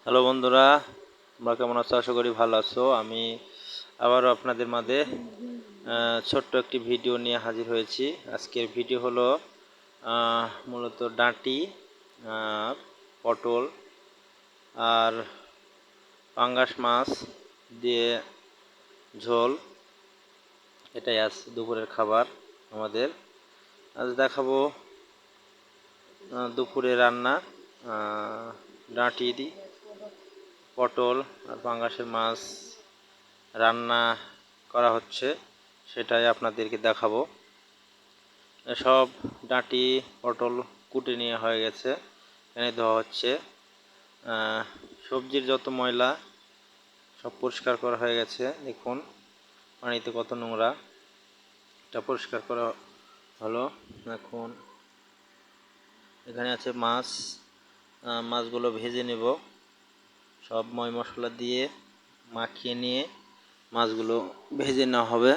Hello বন্ধুরা, তোমরা কেমন আছো? আশা করি ভালো আছো। আমি আবারও আপনাদের মাঝে ছোট্ট একটি ভিডিও নিয়ে হাজির হয়েছি। আজকের ভিডিও হলো মূলত ডাঁটি, পটল আর পাঙ্গাস মাছ দিয়ে ঝোল। এটাই আজ দুপুরের খাবার আমাদের। আজ দেখাবো দুপুরে রান্না। ডাঁটি, পটল আর পাঙ্গাসের মাছ রান্না করা হচ্ছে, সেটাই আপনাদেরকে দেখাবো। সব ডাঁটি পটল কুটে নিয়ে হয়ে গেছে, এনে ধোয়া হচ্ছে। সবজির যত ময়লা সব পরিষ্কার করা হয়ে গেছে। দেখুন পানিতে কত নোংরা, এটা পরিষ্কার করা হলো। এখন এখানে আছে মাছ, মাছগুলো ভেজে নেব। সব ময় মশলা দিয়ে মাখিয়ে নিয়ে মাছগুলো ভেজে নেওয়া হবে।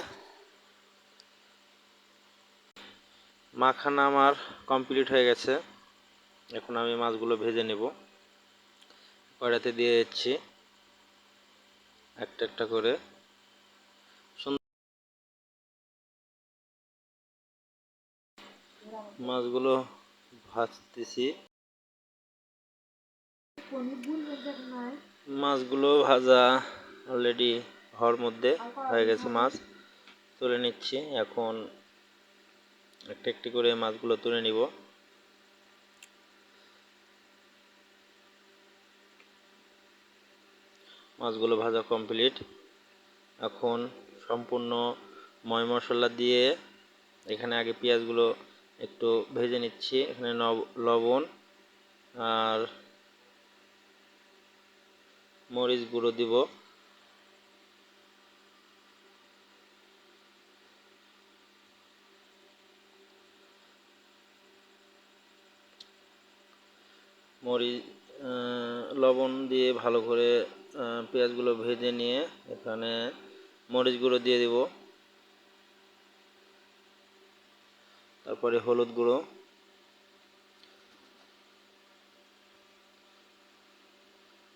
মাখানা আমার কমপ্লিট হয়ে গেছে। এখন আমি মাছগুলো ভেজে নেব। কড়াইতে দিয়ে দিচ্ছি একটা একটা করে। মাছগুলো ভাজতেছি। মাছগুলো ভাজা অলরেডি হওয়ার মধ্যে হয়ে গেছে। মাছ তুলে নিচ্ছি। এখন একটা একটি করে মাছগুলো তুলে নিব। মাছগুলো ভাজা কমপ্লিট। এখন সম্পূর্ণ ময় মশলা দিয়ে এখানে আগে পেঁয়াজগুলো একটু ভেজে নিচ্ছি। এখানে লবণ আর মরিচ গুঁড়ো দিব। মরিচ লবণ দিয়ে ভালো করে পেঁয়াজগুলো ভেজে নিয়ে এখানে মরিচ গুঁড়ো দিয়ে দিব। তারপরে হলুদ গুঁড়ো,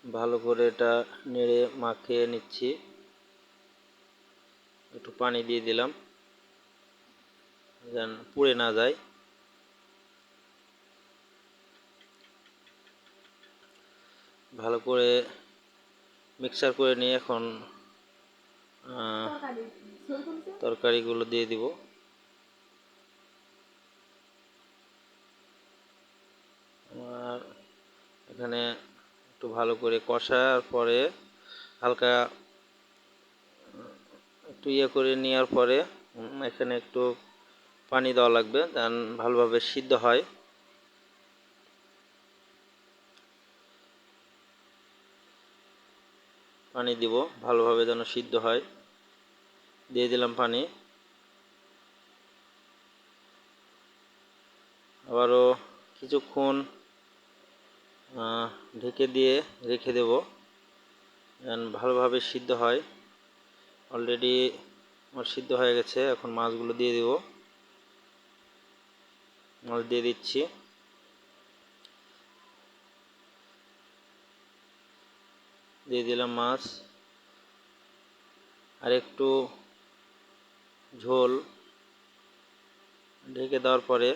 ভালো করে এটা নেড়ে মাখিয়ে নিচ্ছি। একটু পানি দিয়ে দিলাম যেন পুড়ে না যায়। ভালো করে মিক্সার করে নিয়ে এখন তরকারিগুলো দিয়ে দিব। আর এখানে একটু ভালো করে কষার পরে হালকা একটু করে নেওয়ার পরে এখানে একটু পানি দেওয়া লাগবে, যেন ভালোভাবে সিদ্ধ হয়। পানি দিব ভালোভাবে যেন সিদ্ধ হয়। দিয়ে দিলাম পানি। আবারও কিছুক্ষণ ঢেকে দিয়ে রেখে দেব, যেন ভালোভাবে সিদ্ধ হয়। অলরেডি আমার সিদ্ধ হয়ে গেছে। এখন মাছগুলো দিয়ে দেব। মাছ দিয়ে দিচ্ছি। দিয়ে দিলাম মাছ। আর একটু ঝোল ঢেকে দেওয়ার পরে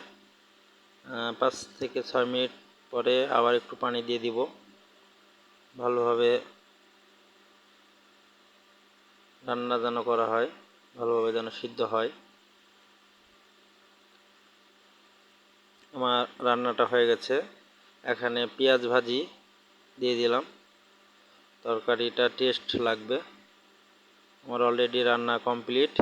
5 থেকে 6 মিনিট পরে আবার একটু পানি দিয়ে দিব। ভালোভাবে রান্না যেন করা হয়, ভালোভাবে যেন সিদ্ধ হয়। আমার রান্নাটা হয়ে গেছে। এখানে পেঁয়াজ ভাজি দিয়ে দিলাম, তরকারিটা টেস্ট লাগবে। আমার অলরেডি রান্না কমপ্লিট।